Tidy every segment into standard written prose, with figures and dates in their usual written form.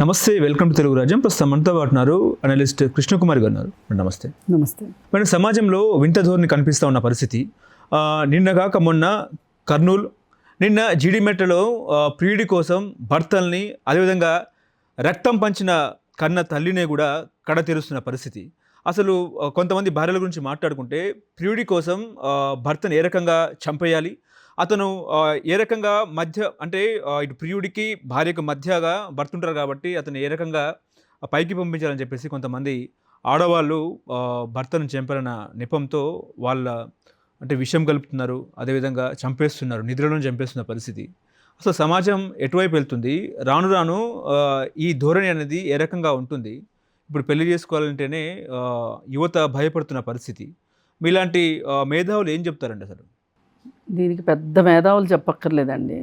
నమస్తే, welcome to Telugu రాజ్యం. ప్రస్తుతం మనతో పాటు ఉన్నారు అనలిస్ట్ కృష్ణకుమారి గారు ఉన్నారు. నమస్తే. నమస్తే. మన సమాజంలో వింత ధోరణి కనిపిస్తూ ఉన్న పరిస్థితి. నిన్న కాక మొన్న కర్నూలు, నిన్న జీడిమెట్టలో ప్రియుడి కోసం భర్తల్ని, అదేవిధంగా రక్తం పంచిన కన్న తల్లినే కూడా కడ తెరుస్తున్న పరిస్థితి. అసలు కొంతమంది భార్యల గురించి మాట్లాడుకుంటే ప్రియుడి కోసం భర్తను ఏ రకంగా చంపేయాలి, అతను ఏ రకంగా మధ్య అంటే ఇటు ప్రియుడికి భార్యకు మధ్యగా భర్త ఉంటారు కాబట్టి అతను ఏ రకంగా పైకి పంపించాలని చెప్పేసి కొంతమంది ఆడవాళ్ళు భర్తను చంపాలన్న నెపంతో వాళ్ళ అంటే విషం కలుపుతున్నారు, అదేవిధంగా చంపేస్తున్నారు, నిద్రలో చంపేస్తున్న పరిస్థితి. అసలు సమాజం ఎటువైపు వెళ్తుంది, రాను రాను ఈ ధోరణి అనేది ఏ రకంగా ఉంటుంది? ఇప్పుడు పెళ్లి చేసుకోవాలంటేనే యువత భయపడుతున్న పరిస్థితి. మీలాంటి మేధావులు ఏం చెప్తారండి అసలు? దీనికి పెద్ద మేధావులు చెప్పక్కర్లేదండి.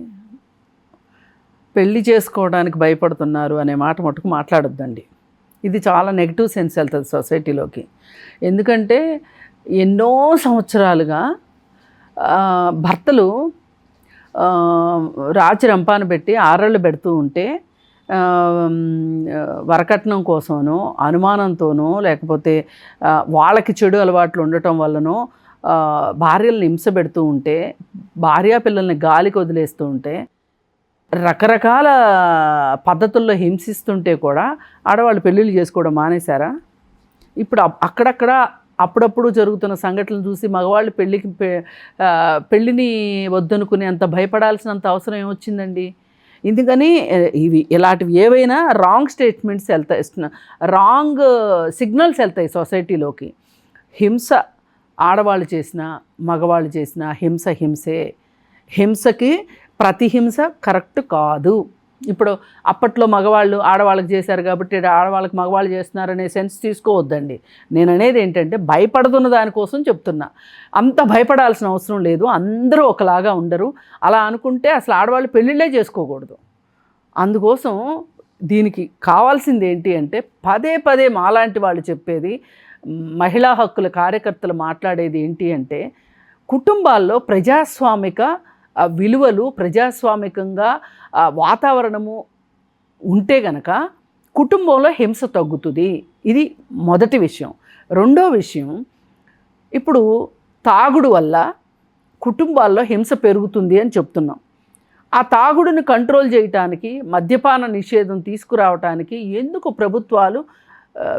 పెళ్లి చేసుకోవడానికి భయపడుతున్నారు అనే మాట మటుకు మాట్లాడొద్దండి. ఇది చాలా నెగిటివ్ సెన్స్ వెళ్తుంది సొసైటీలోకి. ఎందుకంటే ఎన్నో సంవత్సరాలుగా భర్తలు రాచి రంపాన పెట్టి ఆరళ్ళు పెడుతూ ఉంటే వరకట్నం కోసమనో అనుమానంతోనో లేకపోతే వాళ్ళకి చెడు అలవాట్లు ఉండటం వల్లనో భార్యలను హింస పెడుతూ ఉంటే, భార్యా పిల్లల్ని గాలికి వదిలేస్తూ ఉంటే, రకరకాల పద్ధతుల్లో హింసిస్తుంటే కూడా ఆడవాళ్ళు పెళ్ళిళ్ళు చేసుకోవడం మానేశారా? ఇప్పుడు అక్కడక్కడ అప్పుడప్పుడు జరుగుతున్న సంఘటనలు చూసి మగవాళ్ళు పెళ్ళిని వద్దనుకుని అంత భయపడాల్సినంత అవసరం ఏమొచ్చిందండి? ఎందుకని ఇలాంటివి ఏవైనా రాంగ్ స్టేట్మెంట్స్ వెళ్తాయి, రాంగ్ సిగ్నల్స్ వెళ్తాయి సొసైటీలోకి. హింస ఆడవాళ్ళు చేసినా మగవాళ్ళు చేసినా హింసే. హింసకి ప్రతిహింస కరెక్ట్ కాదు. ఇప్పుడు అప్పట్లో మగవాళ్ళు ఆడవాళ్ళకి చేశారు కాబట్టి ఆడవాళ్ళకి మగవాళ్ళు చేస్తున్నారనే సెన్స్ తీసుకోవద్దండి. నేను అనేది ఏంటంటే భయపడుతున్న దానికోసం చెప్తున్నా. అంత భయపడాల్సిన అవసరం లేదు. అందరూ ఒకలాగా ఉండరు. అలా అనుకుంటే అసలు ఆడవాళ్ళు పెళ్ళిళ్ళే చేసుకోకూడదు. అందుకోసం దీనికి కావాల్సింది ఏంటి అంటే పదే పదే మాలాంటి వాళ్ళు చెప్పేది, మహిళా హక్కుల కార్యకర్తలు మాట్లాడేది ఏంటి అంటే కుటుంబాల్లో ప్రజాస్వామిక విలువలు, ప్రజాస్వామికంగా వాతావరణము ఉంటే గనక కుటుంబంలో హింస తగ్గుతుంది. ఇది మొదటి విషయం. రెండో విషయం, ఇప్పుడు తాగుడు వల్ల కుటుంబాల్లో హింస పెరుగుతుంది అని చెప్తున్నాం. ఆ తాగుడుని కంట్రోల్ చేయటానికి, మద్యపాన నిషేధం తీసుకురావటానికి ఎందుకు ప్రభుత్వాలు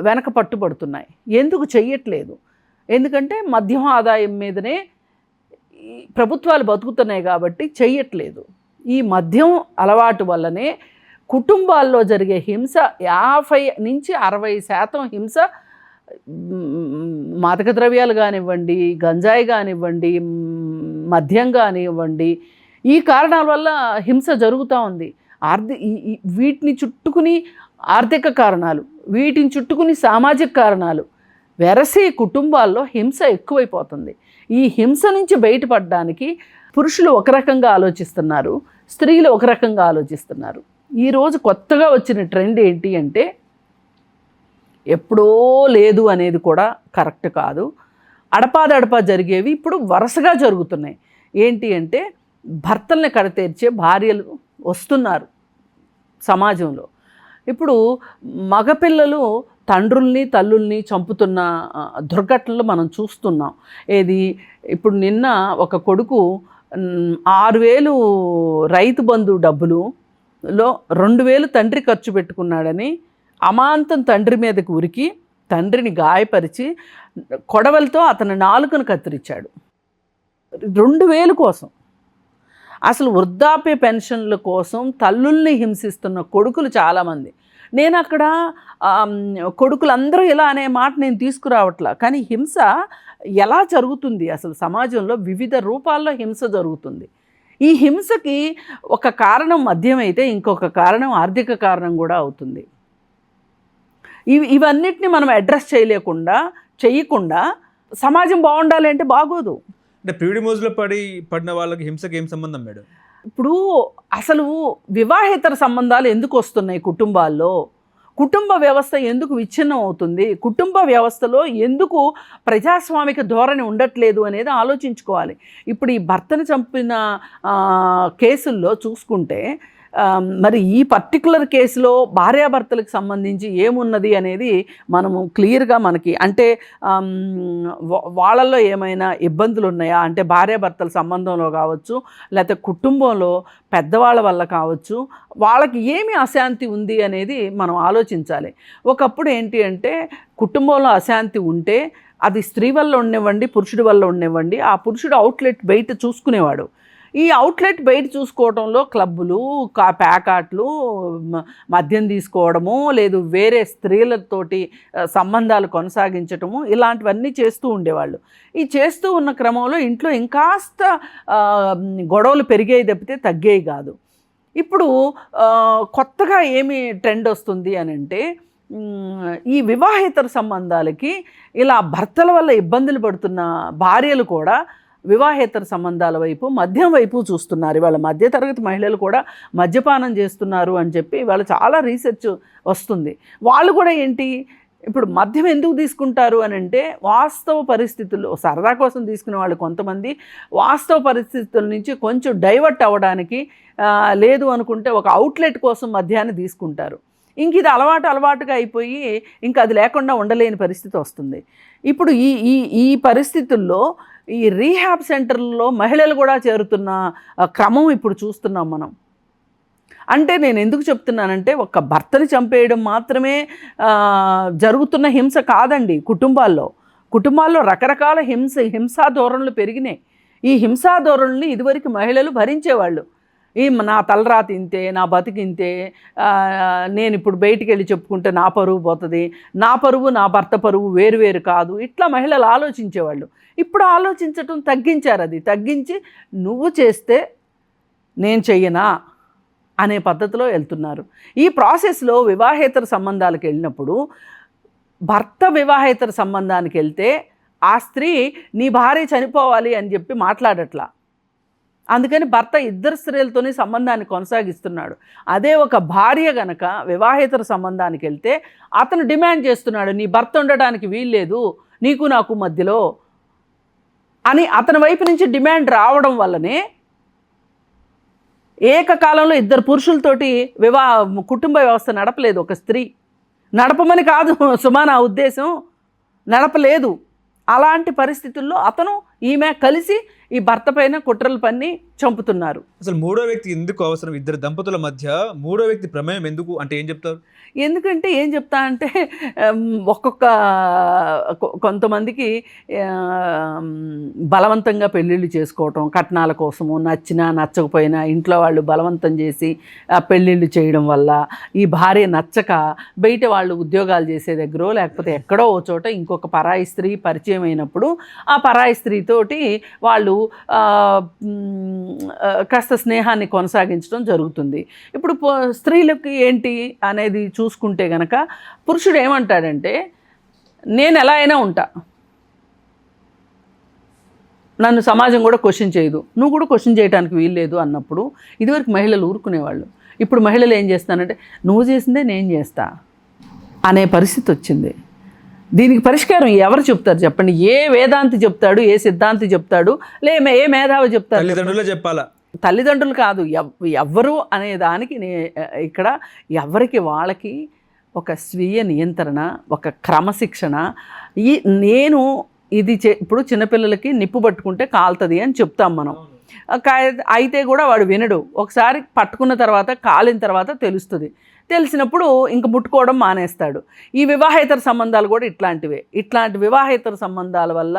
వెనక పట్టుబడుతున్నాయి? ఎందుకు చెయ్యట్లేదు? ఎందుకంటే మద్యం ఆదాయం మీదనే ప్రభుత్వాలు బతుకుతున్నాయి కాబట్టి చెయ్యట్లేదు. ఈ మద్యం అలవాటు వల్లనే కుటుంబాల్లో జరిగే హింస 50 నుంచి 60% హింస మాదక ద్రవ్యాలు కానివ్వండి, గంజాయి కానివ్వండి, మద్యం కానివ్వండి, ఈ కారణాల వల్ల హింస జరుగుతూ ఉంది. వీటిని చుట్టుకుని ఆర్థిక కారణాలు, వీటిని చుట్టుకుని సామాజిక కారణాలు వెరసి కుటుంబాల్లో హింస ఎక్కువైపోతుంది. ఈ హింస నుంచి బయటపడడానికి పురుషులు ఒక రకంగా ఆలోచిస్తున్నారు, స్త్రీలు ఒక రకంగా ఆలోచిస్తున్నారు. ఈరోజు కొత్తగా వచ్చిన ట్రెండ్ ఏంటి అంటే ఎప్పుడో లేదు అనేది కూడా కరెక్ట్ కాదు. అడపాదడపా జరిగేవి ఇప్పుడు వరుసగా జరుగుతున్నాయి. ఏంటి అంటే భర్తల్ని కడతీర్చే భార్యలు వస్తున్నారు సమాజంలో. ఇప్పుడు మగపిల్లలు తండ్రుల్ని తల్లుల్ని చంపుతున్న దుర్ఘటనలు మనం చూస్తున్నాం. ఇప్పుడు నిన్న ఒక కొడుకు 6,000 రైతు బంధు డబ్బులులో 2,000 తండ్రి ఖర్చు పెట్టుకున్నాడని అమాంతం తండ్రి మీదకి ఉరికి తండ్రిని గాయపరిచి కొడవలతో అతని నాలుకను కత్తిరించాడు 2,000 కోసం. అసలు వృద్ధాప్య పెన్షన్ల కోసం తల్లుల్ని హింసిస్తున్న కొడుకులు చాలామంది. నేను అక్కడ కొడుకులందరూ ఇలా అనే మాట నేను తీసుకురావట్లా, కానీ హింస ఎలా జరుగుతుంది? అసలు సమాజంలో వివిధ రూపాల్లో హింస జరుగుతుంది. ఈ హింసకి ఒక కారణం మద్యం అయితే ఇంకొక కారణం ఆర్థిక కారణం కూడా అవుతుంది. ఇవన్నిటిని మనం అడ్రస్ చేయకుండా సమాజం బాగుండాలి అంటే బాగోదు. అంటే ప్రియుడి మోజులో పడిన వాళ్ళకి హింసకి ఏం సంబంధం మేడం? ఇప్పుడు అసలు వివాహేతర సంబంధాలు ఎందుకు వస్తున్నాయి కుటుంబాల్లో? కుటుంబ వ్యవస్థ ఎందుకు విచ్ఛిన్నం అవుతుంది? కుటుంబ వ్యవస్థలో ఎందుకు ప్రజాస్వామిక ధోరణి ఉండట్లేదు అనేది ఆలోచించుకోవాలి. ఇప్పుడు ఈ భర్తను చంపిన కేసుల్లో చూసుకుంటే మరి ఈ పర్టికులర్ కేసులో భార్యాభర్తలకు సంబంధించి ఏమున్నది అనేది మనము క్లియర్గా మనకి అంటే వాళ్ళల్లో ఏమైనా ఇబ్బందులు ఉన్నాయా అంటే భార్యాభర్తల సంబంధంలో కావచ్చు, లేకపోతే కుటుంబంలో పెద్దవాళ్ళ వల్ల కావచ్చు, వాళ్ళకి ఏమి అశాంతి ఉంది అనేది మనం ఆలోచించాలి. ఒకప్పుడు ఏంటి అంటే కుటుంబంలో అశాంతి ఉంటే అది స్త్రీ వల్ల ఉండనివ్వండి, పురుషుడి వల్ల ఉండనివ్వండి, ఆ పురుషుడు అవుట్లెట్ బయట చూసుకునేవాడు. ఈ అవుట్లెట్ బయట చూసుకోవడంలో క్లబ్బులు, ప్యాకాట్లు, మద్యం తీసుకోవడము, లేదు వేరే స్త్రీలతోటి సంబంధాలు కొనసాగించటము, ఇలాంటివన్నీ చేస్తూ ఉండేవాళ్ళు. ఈ చేస్తూ ఉన్న క్రమంలో ఇంట్లో ఇంకాస్త గొడవలు పెరిగేవి తప్పితే తగ్గేవి కాదు. ఇప్పుడు కొత్తగా ఏమి ట్రెండ్ వస్తుంది అని అంటే ఈ వివాహేతర సంబంధాలకి ఇలా భర్తల వల్ల ఇబ్బందులు పడుతున్న భార్యలు కూడా వివాహేతర సంబంధాల వైపు, మద్యం వైపు చూస్తున్నారు. ఇవాళ మధ్యతరగతి మహిళలు కూడా మద్యపానం చేస్తున్నారు అని చెప్పి ఇవాళ చాలా రీసెర్చ్ వస్తుంది. వాళ్ళు కూడా ఏంటి ఇప్పుడు మద్యం ఎందుకు తీసుకుంటారు అని అంటే వాస్తవ పరిస్థితుల్లో, సరదా కోసం తీసుకునే వాళ్ళు కొంతమంది వాస్తవ పరిస్థితుల నుంచి కొంచెం డైవర్ట్ అవ్వడానికి, లేదు అనుకుంటే ఒక అవుట్లెట్ కోసం మద్యాన్ని తీసుకుంటారు. ఇంక ఇది అలవాటుగా అయిపోయి ఇంకా అది లేకుండా ఉండలేని పరిస్థితి వస్తుంది. ఇప్పుడు ఈ పరిస్థితుల్లో ఈ రీహాబ్ సెంటర్లలో మహిళలు కూడా చేరుతున్న క్రమం ఇప్పుడు చూస్తున్నాం మనం. అంటే నేను ఎందుకు చెప్తున్నానంటే ఒక భర్తని చంపేయడం మాత్రమే జరుగుతున్న హింస కాదండి. కుటుంబాల్లో రకరకాల హింసా ధోరణులు పెరిగినాయి. ఈ హింసా ధోరణుల్ని ఇదివరకు మహిళలు భరించేవాళ్ళు. నా తలరాత ఇంతే, నా బతికింతే, నేను ఇప్పుడు బయటికి వెళ్ళి చెప్పుకుంటే నా పరువు పోతుంది, నా పరువు నా భర్త పరువు వేరు కాదు, ఇట్లా మహిళలు ఆలోచించేవాళ్ళు. ఇప్పుడు ఆలోచించటం తగ్గించారు. అది తగ్గించి నువ్వు చేస్తే నేను చెయ్యనా అనే పద్ధతిలో వెళ్తున్నారు. ఈ ప్రాసెస్లో వివాహేతర సంబంధాలకు వెళ్ళినప్పుడు భర్త వివాహేతర సంబంధానికి వెళ్తే ఆ స్త్రీ నీ భార్య చనిపోవాలి అని చెప్పి మాట్లాడట్లా. అందుకని భర్త ఇద్దరు స్త్రీలతోనే సంబంధాన్ని కొనసాగిస్తున్నాడు. అదే ఒక భార్య గనక వివాహేతర సంబంధానికి వెళ్తే అతను డిమాండ్ చేస్తున్నాడు, నీ భర్త ఉండడానికి వీల్లేదు నీకు నాకు మధ్యలో అని అతని వైపు నుంచి డిమాండ్ రావడం వల్లనే ఏకకాలంలో ఇద్దరు పురుషులతోటి కుటుంబ వ్యవస్థ నడపలేదు ఒక స్త్రీ. నడపమని కాదు సుమా నా ఉద్దేశం, నడపలేదు. అలాంటి పరిస్థితుల్లో అతను ఈమె కలిసి ఈ భర్త పైన కుట్రలు పన్ని చంపుతున్నారు. అసలు మూడో వ్యక్తి ఎందుకు అవసరం? ఇద్దరు దంపతుల మధ్య మూడో వ్యక్తి ప్రమేయం ఎందుకు అంటే ఏం చెప్తారు? ఎందుకంటే ఏం చెప్తా అంటే కొంతమందికి బలవంతంగా పెళ్ళిళ్ళు చేసుకోవటం, కట్నాల కోసము, నచ్చినా నచ్చకపోయినా ఇంట్లో వాళ్ళు బలవంతం చేసి పెళ్ళిళ్ళు చేయడం వల్ల ఈ భార్య నచ్చక బయట వాళ్ళు ఉద్యోగాలు చేసే దగ్గర లేకపోతే ఎక్కడో ఓ చోట ఇంకొక పరాయి స్త్రీ పరిచయం అయినప్పుడు ఆ పరాయి స్త్రీతోటి వాళ్ళు కాస్త స్నేహాన్ని కొనసాగించడం జరుగుతుంది. ఇప్పుడు స్త్రీలకు ఏంటి అనేది చూసుకుంటే గనక పురుషుడు ఏమంటాడంటే నేను ఎలా అయినా ఉంటా, నన్ను సమాజం కూడా క్వశ్చన్ చేయదు, నువ్వు కూడా క్వశ్చన్ చేయడానికి వీల్లేదు అన్నప్పుడు ఇదివరకు మహిళలు ఊరుకునేవాళ్ళు. ఇప్పుడు మహిళలు ఏం చేస్తానంటే నువ్వు చేసిందే నేను చేస్తా అనే పరిస్థితి వచ్చింది. దీనికి పరిష్కారం ఎవరు చెప్తారు చెప్పండి? ఏ వేదాంతి చెప్తాడు? ఏ సిద్ధాంతి చెప్తాడు? ఏ మేధావి చెప్తారు? తల్లిదండ్రులే చెప్పాలా? తల్లిదండ్రులు కాదు, ఎవ్వరు అనే దానికి ఇక్కడ ఎవరికి వాళ్ళకి ఒక స్వీయ నియంత్రణ, ఒక క్రమశిక్షణ. నేను ఇది ఇప్పుడు చిన్నపిల్లలకి నిప్పు పట్టుకుంటే కాలుతుంది అని చెప్తాం మనం. అయితే కూడా వాడు వినడు. ఒకసారి పట్టుకున్న తర్వాత కాలిన తర్వాత తెలుస్తుంది. తెలిసినప్పుడు ఇంక ముట్టుకోవడం మానేస్తాడు. ఈ వివాహేతర సంబంధాలు కూడా ఇట్లాంటివే. ఇట్లాంటి వివాహేతర సంబంధాల వల్ల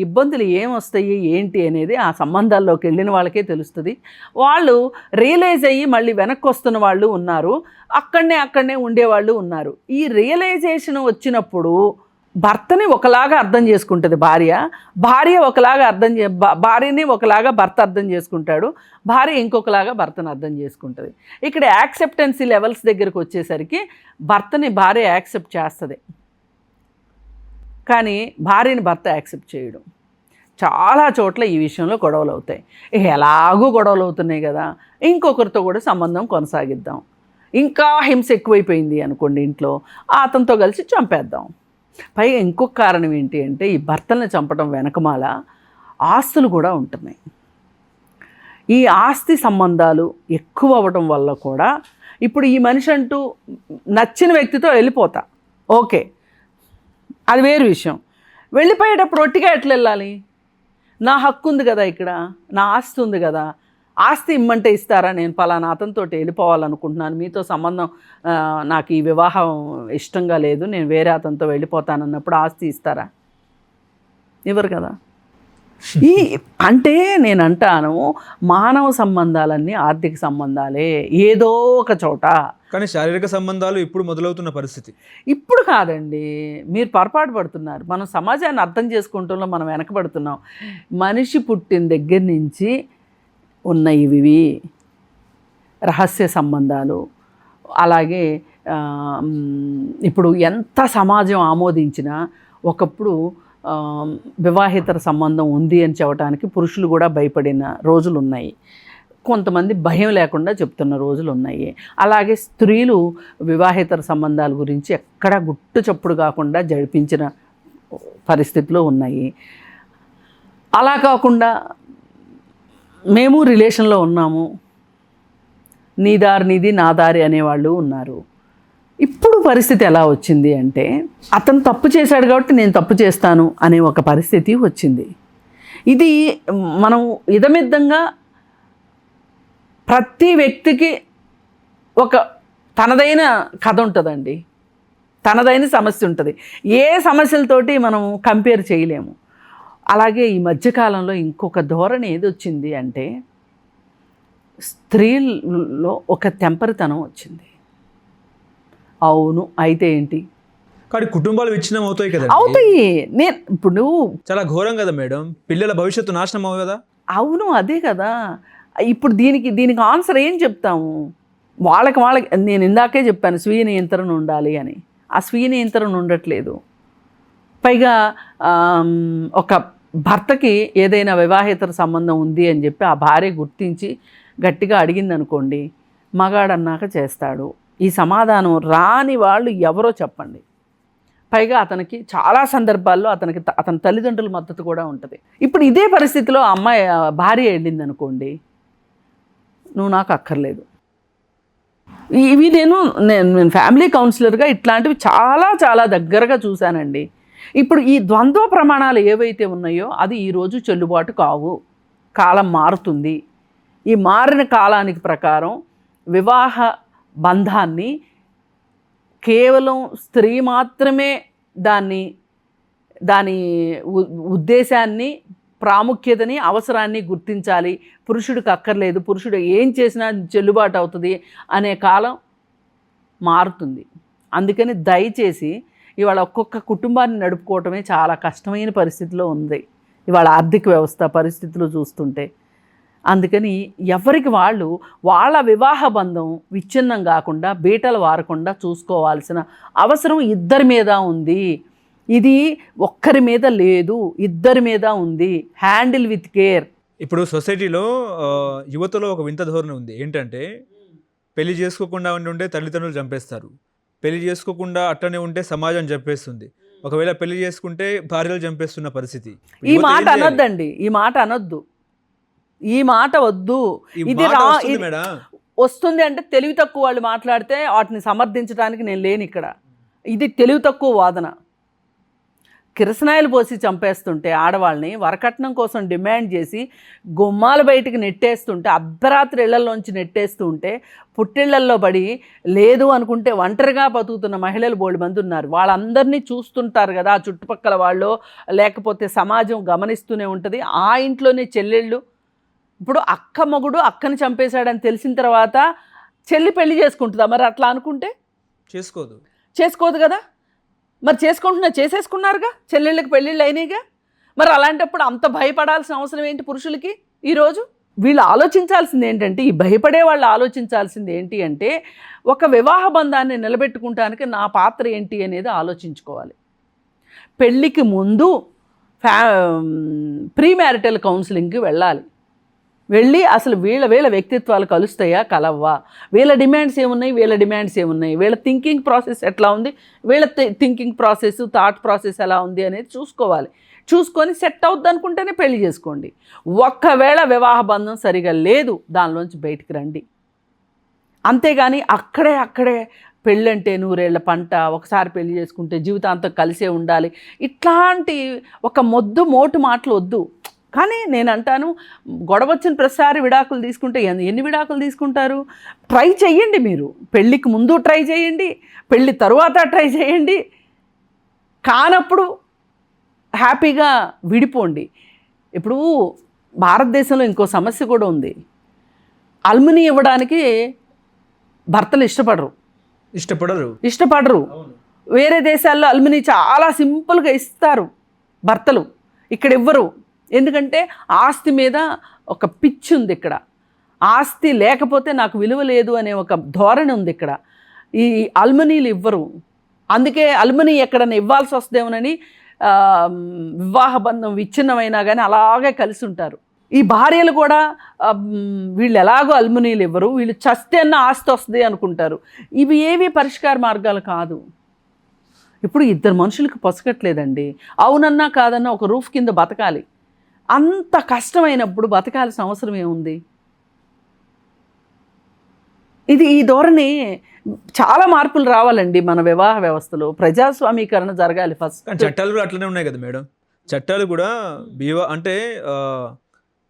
ఇబ్బందులు ఏమొస్తాయి ఏంటి అనేది ఆ సంబంధాల్లోకి వెళ్ళిన వాళ్ళకే తెలుస్తుంది. వాళ్ళు రియలైజ్ అయ్యి మళ్ళీ వెనక్కి వస్తున్న వాళ్ళు ఉన్నారు, అక్కడనే ఉండేవాళ్ళు ఉన్నారు. ఈ రియలైజేషన్ వచ్చినప్పుడు భర్తని ఒకలాగా అర్థం చేసుకుంటుంది భార్య ఒకలాగా భార్యని ఒకలాగా భర్త అర్థం చేసుకుంటాడు, భార్య ఇంకొకలాగా భర్తను అర్థం చేసుకుంటుంది. ఇక్కడ యాక్సెప్టెన్సీ లెవెల్స్ దగ్గరకు వచ్చేసరికి భర్తని భార్య యాక్సెప్ట్ చేస్తుంది, కానీ భార్యని భర్త యాక్సెప్ట్ చేయడం. చాలా చోట్ల ఈ విషయంలో గొడవలు అవుతాయి. ఎలాగూ గొడవలు అవుతున్నాయి కదా, ఇంకొకరితో కూడా సంబంధం కొనసాగిద్దాం. ఇంకా హింస ఎక్కువైపోయింది అనుకోండి ఇంట్లో, అతనితో కలిసి చంపేద్దాం. పైగా ఇంకొక కారణం ఏంటి అంటే ఈ భర్తలను చంపడం వెనకమాల ఆస్తులు కూడా ఉంటున్నాయి. ఈ ఆస్తి సంబంధాలు ఎక్కువ అవ్వడం వల్ల కూడా ఇప్పుడు ఈ మనిషి అంటూ నచ్చిన వ్యక్తితో వెళ్ళిపోతా, ఓకే, అది వేరు విషయం. వెళ్ళిపోయేటప్పుడు ఒట్టిగా ఎట్లా వెళ్ళాలి? నా హక్కు ఉంది కదా, ఇక్కడ నా ఆస్తి ఉంది కదా, ఆస్తి ఇమ్మంటే ఇస్తారా? నేను పలానా అతనితో వెళ్ళిపోవాలనుకుంటున్నాను, మీతో సంబంధం నాకు ఈ వివాహం ఇష్టంగా లేదు, నేను వేరే అతనితో వెళ్ళిపోతానన్నప్పుడు ఆస్తి ఇస్తారా? ఇవ్వరు కదా. అంటే నేను అంటాను, మానవ సంబంధాలన్నీ ఆర్థిక సంబంధాలే ఏదో ఒక చోట. కానీ శారీరక సంబంధాలు ఇప్పుడు మొదలవుతున్న పరిస్థితి. ఇప్పుడు కాదండి, మీరు పొరపాటు పడుతున్నారు. మనం సమాజాన్ని అర్థం చేసుకుంటంలో మనం వెనకబడుతున్నాం. మనిషి పుట్టిన దగ్గర నుంచి ఉన్న ఇవి రహస్య సంబంధాలు, అలాగే ఇప్పుడు ఎంత సమాజం ఆమోదించినా ఒకప్పుడు వివాహేతర సంబంధం ఉంది అని చెప్పడానికి పురుషులు కూడా భయపడిన రోజులు ఉన్నాయి, కొంతమంది భయం లేకుండా చెప్తున్న రోజులు ఉన్నాయి. అలాగే స్త్రీలు వివాహేతర సంబంధాల గురించి ఎక్కడా గుట్టు చప్పుడు కాకుండా జరిపించిన పరిస్థితులు ఉన్నాయి. అలా కాకుండా మేము రిలేషన్లో ఉన్నాము, నీ దారి నీది నా దారి అనేవాళ్ళు ఉన్నారు. ఇప్పుడు పరిస్థితి ఎలా వచ్చింది అంటే, అతను తప్పు చేశాడు కాబట్టి నేను తప్పు చేస్తాను అనే ఒక పరిస్థితి వచ్చింది. ఇది మనం ఇదమిద్దంగా ప్రతి వ్యక్తికి ఒక తనదైన కథ ఉంటుందండి, తనదైన సమస్య ఉంటుంది. ఏ సమస్యలతోటి మనం కంపేర్ చేయలేము. అలాగే ఈ మధ్యకాలంలో ఇంకొక ధోరణి ఏది వచ్చింది అంటే, స్త్రీల్లో ఒక తెంపరితనం వచ్చింది. అవును, అయితే ఏంటి? కానీ కుటుంబాలు విచ్ఛిన్నం అవుతాయి కదా. అవుతాయి. నేను ఇప్పుడు చాలా ఘోరం కదా మేడం, పిల్లల భవిష్యత్తు నాశనం అవ్వ కదా. అవును, అదే కదా. ఇప్పుడు దీనికి ఆన్సర్ ఏం చెప్తాము? వాళ్ళకి నేను ఇందాకే చెప్పాను స్వీయ నియంత్రణ ఉండాలి అని. ఆ స్వీయ నియంత్రణ ఉండట్లేదు. పైగా ఒక భర్తకి ఏదైనా వివాహేతర సంబంధం ఉంది అని చెప్పి ఆ భార్య గుర్తించి గట్టిగా అడిగింది అనుకోండి, మగాడన్నాక చేస్తాడు. ఈ సమాధానం రాని వాళ్ళు ఎవరో చెప్పండి. పైగా అతనికి చాలా సందర్భాల్లో అతని తల్లిదండ్రుల మద్దతు కూడా ఉంటుంది. ఇప్పుడు ఇదే పరిస్థితిలో అమ్మాయి భార్య వెళ్ళింది అనుకోండి, నువ్వు నాకు అక్కర్లేదు. ఇవి నేను ఫ్యామిలీ కౌన్సిలర్గా ఇట్లాంటివి చాలా చాలా దగ్గరగా చూశానండి. ఇప్పుడు ఈ ద్వంద్వ ప్రమాణాలు ఏవైతే ఉన్నాయో అది ఈరోజు చెల్లుబాటు కావు. కాలం మారుతుంది. ఈ మారిన కాలానికి ప్రకారం వివాహ బంధాన్ని కేవలం స్త్రీ మాత్రమే దాని ఉద్దేశాన్ని, ప్రాముఖ్యతని, అవసరాన్ని గుర్తించాలి, పురుషుడికి అక్కర్లేదు, పురుషుడు ఏం చేసినా చెల్లుబాటు అవుతుంది అనే కాలం మారుతుంది. అందుకని దయచేసి ఇవాళ ఒక్కొక్క కుటుంబాన్ని నడుపుకోవటమే చాలా కష్టమైన పరిస్థితిలో ఉంది ఇవాళ ఆర్థిక వ్యవస్థ పరిస్థితులు చూస్తుంటే. అందుకని ఎవరికి వాళ్ళ వివాహ బంధం విచ్ఛిన్నం కాకుండా బీటలు వారకుండా చూసుకోవాల్సిన అవసరం ఇద్దరి మీద ఉంది. ఇది ఒక్కరి మీద లేదు, ఇద్దరి మీద ఉంది. Handle with care. ఇప్పుడు సొసైటీలో యువతలో ఒక వింత ధోరణి ఉంది. ఏంటంటే, పెళ్లి చేసుకోకుండా ఉంటే తల్లిదండ్రులు చంపేస్తారు, పెళ్లి చేసుకోకుండా అట్టనే ఉంటే సమాజం చంపేస్తుంది, ఒకవేళ పెళ్లి చేసుకుంటే భార్యలు చంపేస్తున్న పరిస్థితి. ఈ మాట అనొద్దండి, ఈ మాట అనొద్దు, ఈ మాట వద్దు. ఇది వస్తుంది అంటే తెలివి తక్కువ వాళ్ళు మాట్లాడితే వాటిని సమర్థించడానికి నేను లేను ఇక్కడ. ఇది తెలివి తక్కువ వాదన. కిరసనాయిలు పోసి చంపేస్తుంటే ఆడవాళ్ళని వరకట్నం కోసం డిమాండ్ చేసి గుమ్మాల బయటికి నెట్టేస్తుంటే, అర్ధరాత్రి ఇళ్లలోంచి నెట్టేస్తూ ఉంటే, పుట్టిళ్లల్లో పడి లేదు అనుకుంటే ఒంటరిగా బతుకుతున్న మహిళలు బోల్డ్ మంది ఉన్నారు. వాళ్ళందరినీ చూస్తుంటారు కదా ఆ చుట్టుపక్కల వాళ్ళు, లేకపోతే సమాజం గమనిస్తూనే ఉంటుంది. ఆ ఇంట్లోనే చెల్లెళ్ళు, ఇప్పుడు అక్క మొగుడు అక్కని చంపేశాడని తెలిసిన తర్వాత చెల్లి పెళ్లి చేసుకుంటుందా? మరి అట్లా అనుకుంటే చేసుకోదు కదా. మరి చేసేసుకున్నారుగా, చెల్లెళ్ళకి పెళ్ళిళ్ళు అయినాయిగా. మరి అలాంటప్పుడు అంత భయపడాల్సిన అవసరం ఏంటి పురుషులకి? ఈరోజు వీళ్ళు ఆలోచించాల్సింది ఏంటంటే, ఈ భయపడే వాళ్ళు ఆలోచించాల్సింది ఏంటి అంటే, ఒక వివాహ బంధాన్ని నిలబెట్టుకుంటానికి నా పాత్ర ఏంటి అనేది ఆలోచించుకోవాలి. పెళ్ళికి ముందు ప్రీ మ్యారిటల్ కౌన్సిలింగ్కి వెళ్ళాలి. వెళ్ళి అసలు వీళ్ళ వ్యక్తిత్వాలు కలుస్తాయా కలవ్వా, వీళ్ళ డిమాండ్స్ ఏమున్నాయి, వీళ్ళ థింకింగ్ ప్రాసెస్ ఎట్లా ఉంది, వీళ్ళ థింకింగ్ ప్రాసెస్, థాట్ ప్రాసెస్ ఎలా ఉంది అనేది చూసుకోవాలి. చూసుకొని సెట్ అవుద్ది అనుకుంటేనే పెళ్లి చేసుకోండి. ఒక్కవేళ వివాహ బంధం సరిగా లేదు, దానిలోంచి బయటికి రండి. అంతేగాని అక్కడే పెళ్ళంటే 100 ఏళ్ల పంట, ఒకసారి పెళ్లి చేసుకుంటే జీవితాంతం కలిసే ఉండాలి, ఇట్లాంటి ఒక మోటు మాటలు వద్దు. కానీ నేను అంటాను, గొడవ వచ్చిన ప్రతిసారి విడాకులు తీసుకుంటే ఎన్ని విడాకులు తీసుకుంటారు? ట్రై చేయండి. మీరు పెళ్ళికి ముందు ట్రై చేయండి, పెళ్ళి తరువాత ట్రై చేయండి. కానప్పుడు హ్యాపీగా విడిపోండి. ఇప్పుడు భారతదేశంలో ఇంకో సమస్య కూడా ఉంది. అల్ముని ఇవ్వడానికి భర్తలు ఇష్టపడరు. వేరే దేశాల్లో అల్ముని చాలా సింపుల్గా ఇస్తారు భర్తలు, ఇక్కడ ఇవ్వరు. ఎందుకంటే ఆస్తి మీద ఒక పిచ్చి ఉంది ఇక్కడ. ఆస్తి లేకపోతే నాకు విలువ లేదు అనే ఒక ధోరణి ఉంది ఇక్కడ. ఈ అల్మునీలు ఇవ్వరు. అందుకే అల్ముని ఎక్కడన్నా ఇవ్వాల్సి వస్తుందేమోనని వివాహ బంధం విచ్ఛిన్నమైనా కానీ అలాగే కలిసి ఉంటారు. ఈ భార్యలు కూడా వీళ్ళు ఎలాగో అల్మునీలు ఇవ్వరు, వీళ్ళు చస్తే అన్న ఆస్తి వస్తుంది అనుకుంటారు. ఇవి ఏవి పరిష్కార మార్గాలు కాదు. ఇప్పుడు 2 మనుషులకు పొసగట్లేదండి. అవునన్నా కాదన్నా ఒక రూఫ్ కింద బతకాలి. అంత కష్టమైనప్పుడు బతకాల్సిన అవసరం ఏముంది? ఈ ధోరణి చాలా మార్పులు రావాలండి మన వివాహ వ్యవస్థలో. ప్రజాస్వామీకరణ జరగాలి ఫస్ట్. చట్టాలు కూడా అట్లనే ఉన్నాయి కదా మేడం. చట్టాలు కూడా అంటే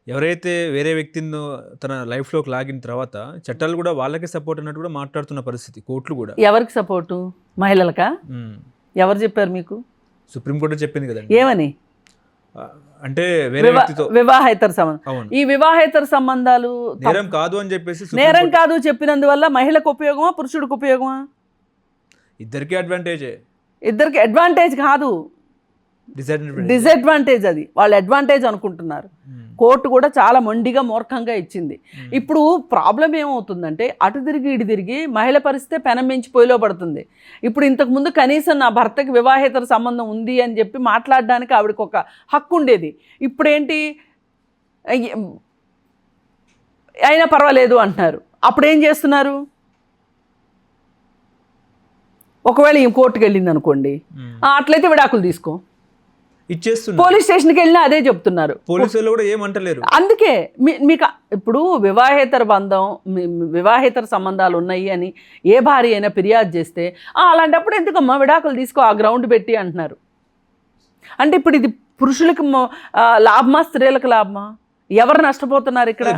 ఎవరైతే వేరే వ్యక్తిని తన లైఫ్లోకి లాగిన తర్వాత చట్టాలు కూడా వాళ్ళకే సపోర్ట్ అన్నట్టు కూడా మాట్లాడుతున్న పరిస్థితి. కోర్టులు కూడా ఎవరికి సపోర్టు? మహిళలకా? ఎవరు చెప్పారు మీకు? సుప్రీంకోర్టు చెప్పింది కదండి. ఏమని? అంటే వేరే వ్యక్తితో వివాహేతర సంబంధం. ఈ వివాహేతర సంబంధాలు నేరం కాదు అని చెప్పేసి, నేరం కాదు చెప్పినందువల్ల మహిళకు ఉపయోగమా పురుషుడికి ఉపయోగమా? ఇద్దరికి అడ్వాంటేజే. ఇద్దరికి అడ్వాంటేజ్ కాదు, డిసడ్వాంటేజ్. అది వాళ్ళు అడ్వాంటేజ్ అనుకుంటున్నారు. కోర్టు కూడా చాలా మొండిగా మూర్ఖంగా ఇచ్చింది. ఇప్పుడు ప్రాబ్లం ఏమవుతుందంటే అటు తిరిగి ఇటు తిరిగి మహిళ పరిస్థితే పెనం మించి పొయ్యిలో పడుతుంది. ఇప్పుడు ఇంతకుముందు కనీసం నా భర్తకి వివాహేతర సంబంధం ఉంది అని చెప్పి మాట్లాడడానికి ఆవిడకి ఒక హక్కు ఉండేది. ఇప్పుడేంటి, అయినా పర్వాలేదు అంటున్నారు. అప్పుడేం చేస్తున్నారు? ఒకవేళ ఈ కోర్టుకు వెళ్ళింది అనుకోండి, అట్లయితే విడాకులు తీసుకో ఇచ్చేస్తున్నారు. పోలీస్ స్టేషన్కి వెళ్ళినా అదే చెప్తున్నారు. పోలీసులు కూడా ఏమంటలేరు. అందుకే మీకు ఇప్పుడు వివాహేతర సంబంధాలు ఉన్నాయి అని ఏ భార్య అయినా ఫిర్యాదు చేస్తే అలాంటప్పుడు ఎందుకమ్మా విడాకులు తీసుకో, ఆ గ్రౌండ్ పెట్టి అంటున్నారు. అంటే ఇప్పుడు ఇది పురుషులకు లాభమా స్త్రీలకు లాభమా? ఎవరు నష్టపోతున్నారు ఇక్కడ?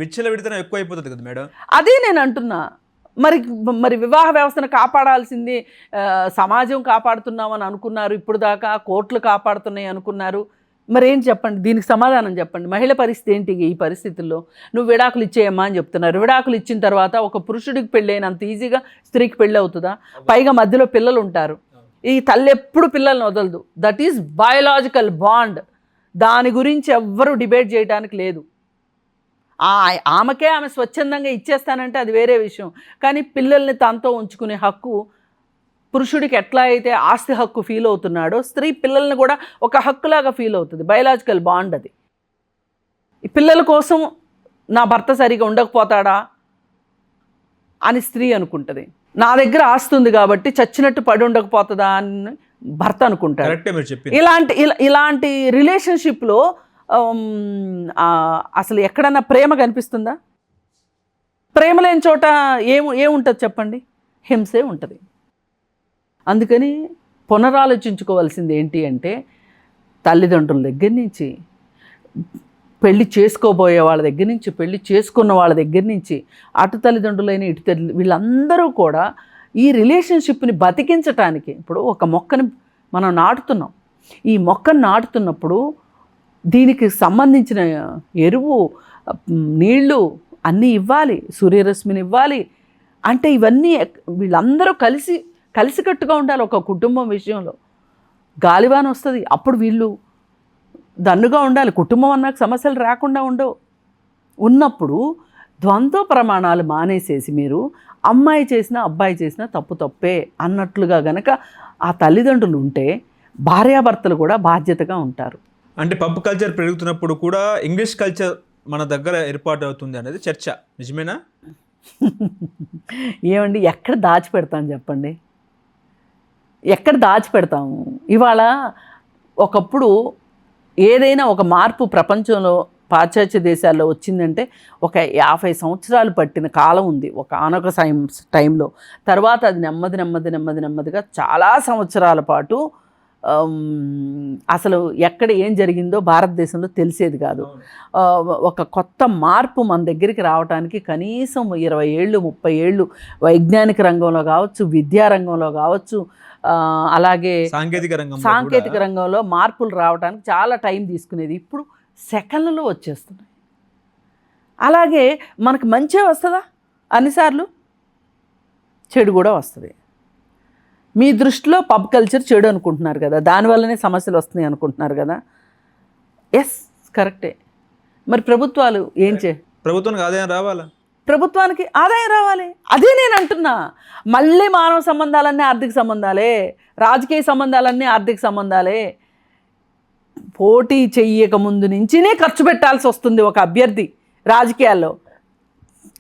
విచ్చలవిడితనం ఎక్కువ అయిపోతుంది కదా మేడం. అదే నేను అంటున్నా. మరి వివాహ వ్యవస్థను కాపాడాల్సింది సమాజం కాపాడుతున్నామని అనుకున్నారు, ఇప్పుడు దాకా కోర్టులు కాపాడుతున్నాయి అనుకున్నారు. మరి ఏం చెప్పండి, దీనికి సమాధానం చెప్పండి. మహిళ పరిస్థితి ఏంటి ఈ పరిస్థితుల్లో? నువ్వు విడాకులు ఇచ్చేయమ్మా అని చెప్తున్నారు. విడాకులు ఇచ్చిన తర్వాత ఒక పురుషుడికి పెళ్ళి అయినంత ఈజీగా స్త్రీకి పెళ్ళి అవుతుందా? పైగా మధ్యలో పిల్లలు ఉంటారు. ఈ తల్లి ఎప్పుడు పిల్లల్ని వదలదు. That is biological bond. దాని గురించి ఎవ్వరూ డిబేట్ చేయడానికి లేదు. ఆమె స్వచ్ఛందంగా ఇచ్చేస్తానంటే అది వేరే విషయం. కానీ పిల్లల్ని తనతో ఉంచుకునే హక్కు పురుషుడికి ఎట్లా అయితే ఆస్తి హక్కు ఫీల్ అవుతున్నాడో స్త్రీ పిల్లల్ని కూడా ఒక హక్కులాగా ఫీల్ అవుతుంది. బయోలాజికల్ బాండ్ అది. ఈ పిల్లల కోసం నా భర్త సరిగా ఉండకపోతాడా అని స్త్రీ అనుకుంటుంది. నా దగ్గర ఆస్తి ఉంది కాబట్టి చచ్చినట్టు పడి ఉండకపోతుందా అని భర్త అనుకుంటాడు. ఇలాంటి రిలేషన్షిప్లో అసలు ఎక్కడన్నా ప్రేమ కనిపిస్తుందా? ప్రేమ లేని చోట ఏముంటుంది చెప్పండి? హింసే ఉంటుంది. అందుకని పునరాలోచించుకోవాల్సింది ఏంటి అంటే, తల్లిదండ్రుల దగ్గర నుంచి, పెళ్లి చేసుకోబోయే వాళ్ళ దగ్గర నుంచి, పెళ్లి చేసుకున్న వాళ్ళ దగ్గర నుంచి, అటు తల్లిదండ్రులైన ఇటు వీళ్ళందరూ కూడా ఈ రిలేషన్షిప్ని బతికించటానికి, ఇప్పుడు ఒక మొక్కని మనం నాటుతున్నాం. ఈ మొక్కను నాటుతున్నప్పుడు దీనికి సంబంధించిన ఎరువు, నీళ్ళు అన్నీ ఇవ్వాలి, సూర్యరశ్మిని ఇవ్వాలి. అంటే ఇవన్నీ వీళ్ళందరూ కలిసికట్టుగా ఉండాలి. ఒక కుటుంబం విషయంలో గాలివాన వస్తుంది, అప్పుడు వీళ్ళు దన్నుగా ఉండాలి. కుటుంబం అన్నాక సమస్యలు రాకుండా ఉండవు. ఉన్నప్పుడు ద్వంద్వ ప్రమాణాలు మానేసేసి మీరు అమ్మాయి చేసినా అబ్బాయి చేసినా తప్పే అన్నట్లుగా గనక ఆ తల్లిదండ్రులు ఉంటే భార్యాభర్తలు కూడా బాధ్యతగా ఉంటారు. అంటే పబ్ కల్చర్ పెరుగుతున్నప్పుడు కూడా ఇంగ్లీష్ కల్చర్ మన దగ్గర ఏర్పాటు అవుతుంది అనేది చర్చ, నిజమేనా? ఏమండి, ఎక్కడ దాచిపెడతాం చెప్పండి? ఎక్కడ దాచిపెడతాము? ఇవాళ ఒకప్పుడు ఏదైనా ఒక మార్పు ప్రపంచంలో పాశ్చాత్య దేశాల్లో వచ్చిందంటే ఒక 50 సంవత్సరాలు పట్టిన కాలం ఉంది ఒక ఆనొక టైంలో. తర్వాత అది నెమ్మదిగా చాలా సంవత్సరాల పాటు అసలు ఎక్కడ ఏం జరిగిందో భారతదేశంలో తెలిసేది కాదు. ఒక కొత్త మార్పు మన దగ్గరికి రావడానికి కనీసం 20 ఏళ్ళు 30 ఏళ్ళు వైజ్ఞానిక రంగంలో కావచ్చు, విద్యా రంగంలో కావచ్చు, అలాగే సాంకేతిక రంగంలో మార్పులు రావడానికి చాలా టైం తీసుకునేది. ఇప్పుడు సెకండ్లలో వచ్చేస్తున్నాయి. అలాగే మనకు మంచే వస్తుందా? అన్నిసార్లు చెడు కూడా వస్తుంది. మీ దృష్టిలో పబ్ కల్చర్ చెడు అనుకుంటున్నారు కదా, దానివల్లనే సమస్యలు వస్తున్నాయి అనుకుంటున్నారు కదా. ఎస్, కరెక్టే. మరి ప్రభుత్వాలు ప్రభుత్వానికి ఆదాయం రావాలా? ప్రభుత్వానికి ఆదాయం రావాలి. అదే నేను అంటున్నా. మళ్ళీ మానవ సంబంధాలన్నీ ఆర్థిక సంబంధాలే, రాజకీయ సంబంధాలన్నీ ఆర్థిక సంబంధాలే. పోటీ చెయ్యక ముందు నుంచినే ఖర్చు పెట్టాల్సి వస్తుంది ఒక అభ్యర్థి రాజకీయాల్లో.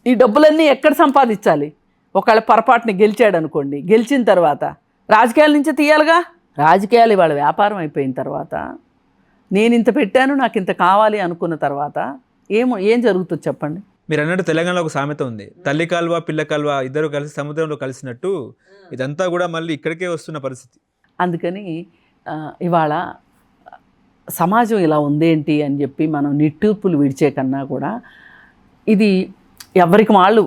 ఈ డబ్బులన్నీ ఎక్కడ సంపాదించాలి? ఒకవేళ పొరపాటుని గెలిచాడు అనుకోండి, గెలిచిన తర్వాత రాజకీయాల నుంచే తీయాలిగా. రాజకీయాలు ఇవాళ వ్యాపారం అయిపోయిన తర్వాత, నేను ఇంత పెట్టాను నాకు ఇంత కావాలి అనుకున్న తర్వాత ఏం జరుగుతుంది చెప్పండి? మీరు అన్నట్టు తెలంగాణలో ఒక సామెత ఉంది, తల్లి కాల్వ పిల్ల కాల్వ ఇద్దరు కలిసి సముద్రంలో కలిసినట్టు ఇదంతా కూడా మళ్ళీ ఇక్కడికే వస్తున్న పరిస్థితి. అందుకని ఇవాళ సమాజం ఇలా ఉందేంటి అని చెప్పి మనం నిట్టూర్పులు విడిచే కన్నా కూడా ఇది ఎవరికి వాళ్ళు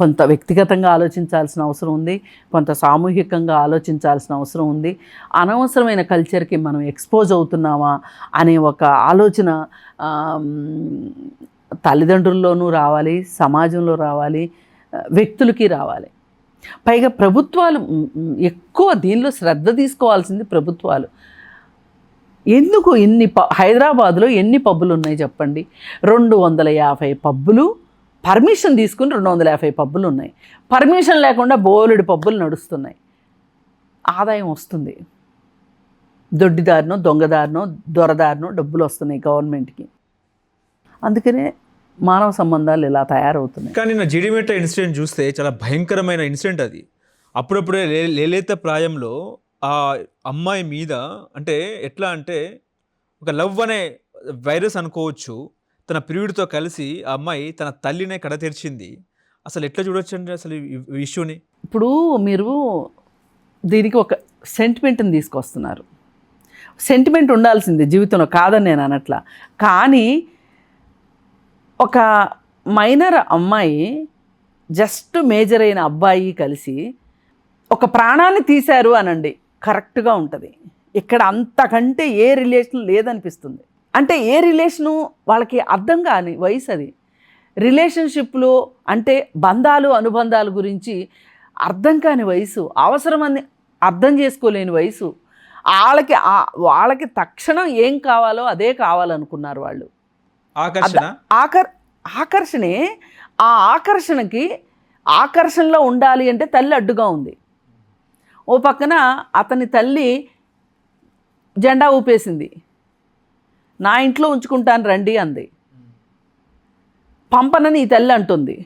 కొంత వ్యక్తిగతంగా ఆలోచించాల్సిన అవసరం ఉంది, కొంత సామూహికంగా ఆలోచించాల్సిన అవసరం ఉంది. అనవసరమైన కల్చర్కి మనం ఎక్స్పోజ్ అవుతున్నామా అనే ఒక ఆలోచన తల్లిదండ్రుల్లోనూ రావాలి, సమాజంలో రావాలి, వ్యక్తులకి రావాలి. పైగా ప్రభుత్వాలు ఎక్కువ దీనిలో శ్రద్ధ తీసుకోవాల్సింది ప్రభుత్వాలు. ఎందుకు హైదరాబాద్లో ఎన్ని పబ్బులు ఉన్నాయి చెప్పండి? 250 పబ్బులు పర్మిషన్ తీసుకుని 250 పబ్బులు ఉన్నాయి. పర్మిషన్ లేకుండా బోలెడు పబ్బులు నడుస్తున్నాయి. ఆదాయం వస్తుంది. దొడ్డిదారినో దొంగదారినో దొరదారినో డబ్బులు వస్తున్నాయి గవర్నమెంట్కి. అందుకనే మానవ సంబంధాలు ఇలా తయారవుతున్నాయి. కానీ నా జీడిమెట్ల ఇన్సిడెంట్ చూస్తే చాలా భయంకరమైన ఇన్సిడెంట్ అది. అప్పుడప్పుడే లేలేత ప్రాయంలో ఆ అమ్మాయి మీద, అంటే ఎట్లా అంటే ఒక లవ్ అనే వైరస్ అనుకోవచ్చు, తన ప్రియుడితో కలిసి ఆ అమ్మాయి తన తల్లినే కడతీర్చింది. అసలు ఎట్లా చూడొచ్చు అండి అసలు ఈ ఇష్యూని? ఇప్పుడు మీరు దీనికి ఒక సెంటిమెంట్ని తీసుకొస్తున్నారు. సెంటిమెంట్ ఉండాల్సిందే జీవితంలో, కాదని నేను అనట్లా. కానీ ఒక మైనర్ అమ్మాయి జస్ట్ మేజర్ అయిన అబ్బాయి కలిసి ఒక ప్రాణాన్ని తీశారు అనండి, కరెక్ట్గా ఉంటుంది. ఇక్కడ అంతకంటే ఏ రిలేషన్ లేదనిపిస్తుంది. అంటే ఏ రిలేషను వాళ్ళకి అర్థం కాని వయసు అది. రిలేషన్షిప్లో అంటే బంధాలు అనుబంధాల గురించి అర్థం కాని వయసు, అవసరమని అర్థం చేసుకోలేని వయసు. వాళ్ళకి తక్షణం ఏం కావాలో అదే కావాలనుకున్నారు వాళ్ళు. ఆకర్షణే. ఆ ఆకర్షణకి ఆకర్షణలో ఉండాలి అంటే తల్లి అడ్డుగా ఉంది. ఓ పక్కన అతని తల్లి జెండా ఊపేసింది, నా ఇంట్లో ఉంచుకుంటాను రండి అంది. పంపనని ఈ తల్లి అంటుంది.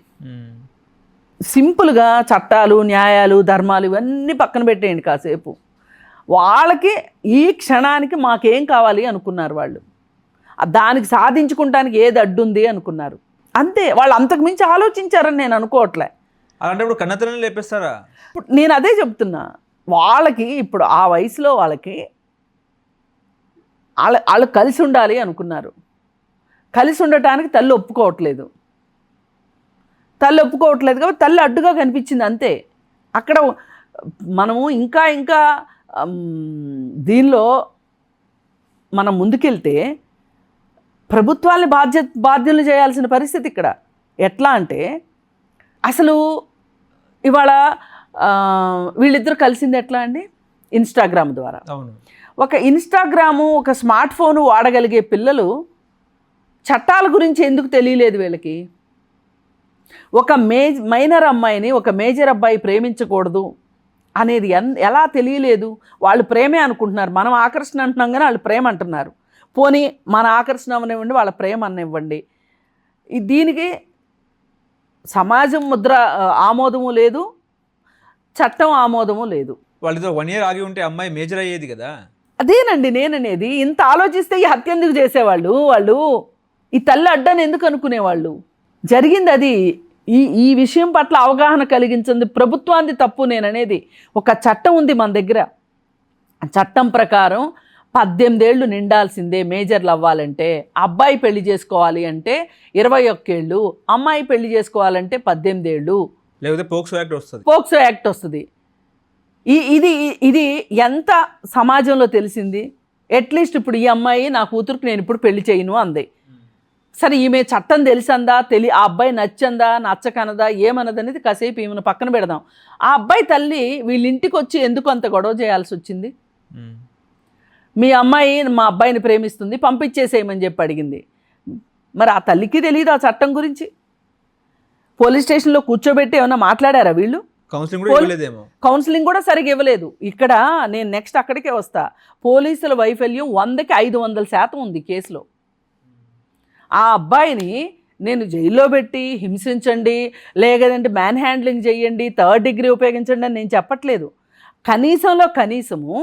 సింపుల్గా చట్టాలు న్యాయాలు ధర్మాలు ఇవన్నీ పక్కన పెట్టేయండి కాసేపు. వాళ్ళకి ఈ క్షణానికి మాకేం కావాలి అనుకున్నారు వాళ్ళు. దానికి సాధించుకుంటానికి ఏది అడ్డుంది అనుకున్నారు. అంతే. వాళ్ళు అంతకుమించి ఆలోచించారని నేను అనుకోవట్లే. అలాంటప్పుడు కన్నతల్లిని లేపేస్తారా? ఇప్పుడు నేను అదే చెప్తున్నా. వాళ్ళకి ఇప్పుడు ఆ వయసులో వాళ్ళకి వాళ్ళు కలిసి ఉండాలి అనుకున్నారు. కలిసి ఉండటానికి తల్లి ఒప్పుకోవట్లేదు కాబట్టి తల్లి అడ్డుగా కనిపించింది అంతే. అక్కడ మనము ఇంకా దీనిలో మనం ముందుకెళ్తే ప్రభుత్వాన్ని బాధ్యులు చేయాల్సిన పరిస్థితి ఇక్కడ. ఎట్లా అంటే అసలు ఇవాళ వీళ్ళిద్దరు కలిసింది ఎట్లా అండి? ఇన్స్టాగ్రామ్ ద్వారా. ఒక ఇన్స్టాగ్రాము, ఒక స్మార్ట్ ఫోను వాడగలిగే పిల్లలు చట్టాల గురించి ఎందుకు తెలియలేదు వీళ్ళకి? ఒక మైనర్ అమ్మాయిని ఒక మేజర్ అబ్బాయి ప్రేమించకూడదు అనేది ఎలా తెలియలేదు? వాళ్ళు ప్రేమే అనుకుంటున్నారు. మనం ఆకర్షణ అంటున్నాం కానీ వాళ్ళు ప్రేమ అంటున్నారు. పోనీ మన ఆకర్షణ అవనివ్వండి, వాళ్ళ ప్రేమ అనివ్వండి. దీనికి సమాజం ముద్ర ఆమోదము లేదు, చట్టం ఆమోదము లేదు. వాళ్ళతో 1 year ఆగి ఉంటే అమ్మాయి మేజర్ అయ్యేది కదా. అదేనండి నేననేది. ఇంత ఆలోచిస్తే ఈ హత్య ఎందుకు చేసేవాళ్ళు? వాళ్ళు ఈ తల్లి అడ్డని ఎందుకు అనుకునేవాళ్ళు? జరిగింది అది. ఈ విషయం పట్ల అవగాహన కలిగించింది ప్రభుత్వాన్ని తప్పు నేననేది. ఒక చట్టం ఉంది మన దగ్గర. చట్టం ప్రకారం 18 ఏళ్ళు నిండాల్సిందే మేజర్లు అవ్వాలంటే. అబ్బాయి పెళ్లి చేసుకోవాలి అంటే 21 ఏళ్ళు, అమ్మాయి పెళ్లి చేసుకోవాలంటే 18 ఏళ్ళు. లేకపోతే పోక్సో యాక్ట్ వస్తుంది. పోక్సో యాక్ట్ వస్తుంది. ఇది ఎంత సమాజంలో తెలిసింది? అట్లీస్ట్ ఇప్పుడు ఈ అమ్మాయి నా కూతురికి నేను ఇప్పుడు పెళ్లి చేయను అంది. సరే ఈమె చట్టం తెలిసిందా, ఆ అబ్బాయి నచ్చందా నచ్చకనదా ఏమన్నదనేది కాసేపు ఈమెను పక్కన పెడదాం. ఆ అబ్బాయి తల్లి వీళ్ళ ఇంటికి వచ్చి ఎందుకు అంత గొడవ చేయాల్సి వచ్చింది? మీ అమ్మాయి మా అబ్బాయిని ప్రేమిస్తుంది, పంపించేసేయమని చెప్పి అడిగింది. మరి ఆ తల్లికి తెలియదు ఆ చట్టం గురించి? పోలీస్ స్టేషన్లో కూర్చోబెట్టి ఏమైనా మాట్లాడారా వీళ్ళు? కౌన్సిలింగ్ కూడా సరిగ్గా ఇవ్వలేదు. ఇక్కడ నేను నెక్స్ట్ అక్కడికే వస్తా. పోలీసుల వైఫల్యం 100కి 500% ఉంది కేసులో. ఆ అబ్బాయిని నేను జైల్లో పెట్టి హింసించండి, లేదంటే మ్యాన్ హ్యాండ్లింగ్ చేయండి, 3rd degree ఉపయోగించండి అని నేను చెప్పట్లేదు. కనీసము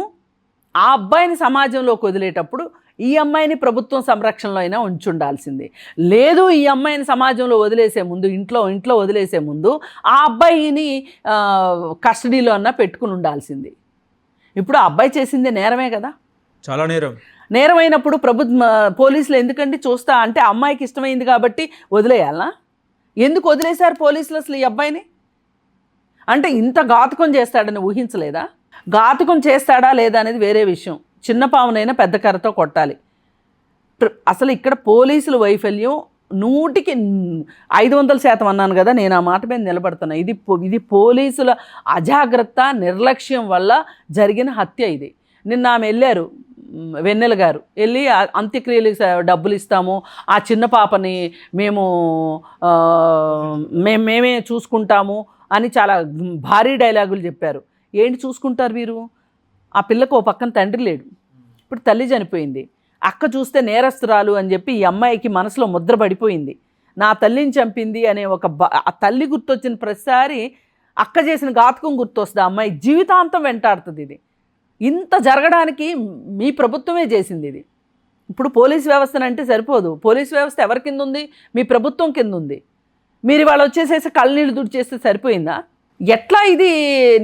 ఆ అబ్బాయిని సమాజంలోకి వదిలేటప్పుడు ఈ అమ్మాయిని ప్రభుత్వం సంరక్షణలో అయినా ఉంచుండాల్సింది. లేదు ఈ అమ్మాయిని సమాజంలో వదిలేసే ముందు, ఇంట్లో వదిలేసే ముందు ఆ అబ్బాయిని కస్టడీలో అన్నా పెట్టుకుని ఉండాల్సింది. ఇప్పుడు ఆ అబ్బాయి చేసింది నేరమే కదా. చాలా నేరమైనప్పుడు పోలీసులు ఎందుకండి చూస్తా అంటే అమ్మాయికి ఇష్టమైంది కాబట్టి వదిలేయాలా? ఎందుకు వదిలేశారు పోలీసులు అసలు ఈ అబ్బాయిని? అంటే ఇంత ఘాతుకం చేస్తాడని ఊహించలేదా? ఘాతుకం చేస్తాడా లేదా అనేది వేరే విషయం. చిన్న పామునైనా పెద్ద కర్రతో కొట్టాలి. అసలు ఇక్కడ పోలీసుల వైఫల్యం 100కి 500% అన్నాను కదా, నేను ఆ మాట మీద నిలబడుతున్నా. ఇది పోలీసుల అజాగ్రత్త నిర్లక్ష్యం వల్ల జరిగిన హత్య. ఇది నిన్న ఆమె వెళ్ళారు, వెన్నెల గారు వెళ్ళి అంత్యక్రియలకు డబ్బులు ఇస్తాము, ఆ చిన్న పాపని మేమే చూసుకుంటాము అని చాలా భారీ డైలాగులు చెప్పారు. ఏంటి చూసుకుంటారు మీరు? ఆ పిల్లకు ఓ పక్కన తండ్రి లేడు, ఇప్పుడు తల్లి చనిపోయింది. అక్క చూస్తే నేరస్తురాలు అని చెప్పి ఈ అమ్మాయికి మనసులో ముద్ర పడిపోయింది. నా తల్లిని చంపింది అనే ఆ తల్లి గుర్తొచ్చిన ప్రతిసారి అక్క చేసిన ఘాతుకం గుర్తొస్తుంది. ఆ అమ్మాయి జీవితాంతం వెంటాడుతుంది. ఇది ఇంత జరగడానికి మీ ప్రభుత్వమే చేసింది. ఇది ఇప్పుడు పోలీస్ వ్యవస్థను అంటే సరిపోదు. పోలీస్ వ్యవస్థ ఎవరి కింద ఉంది? మీ ప్రభుత్వం కింద ఉంది. మీరు వాళ్ళు వచ్చేసేసి కళ్ళనీళ్ళు తుడిచేస్తే సరిపోయిందా? ఎట్లా ఇది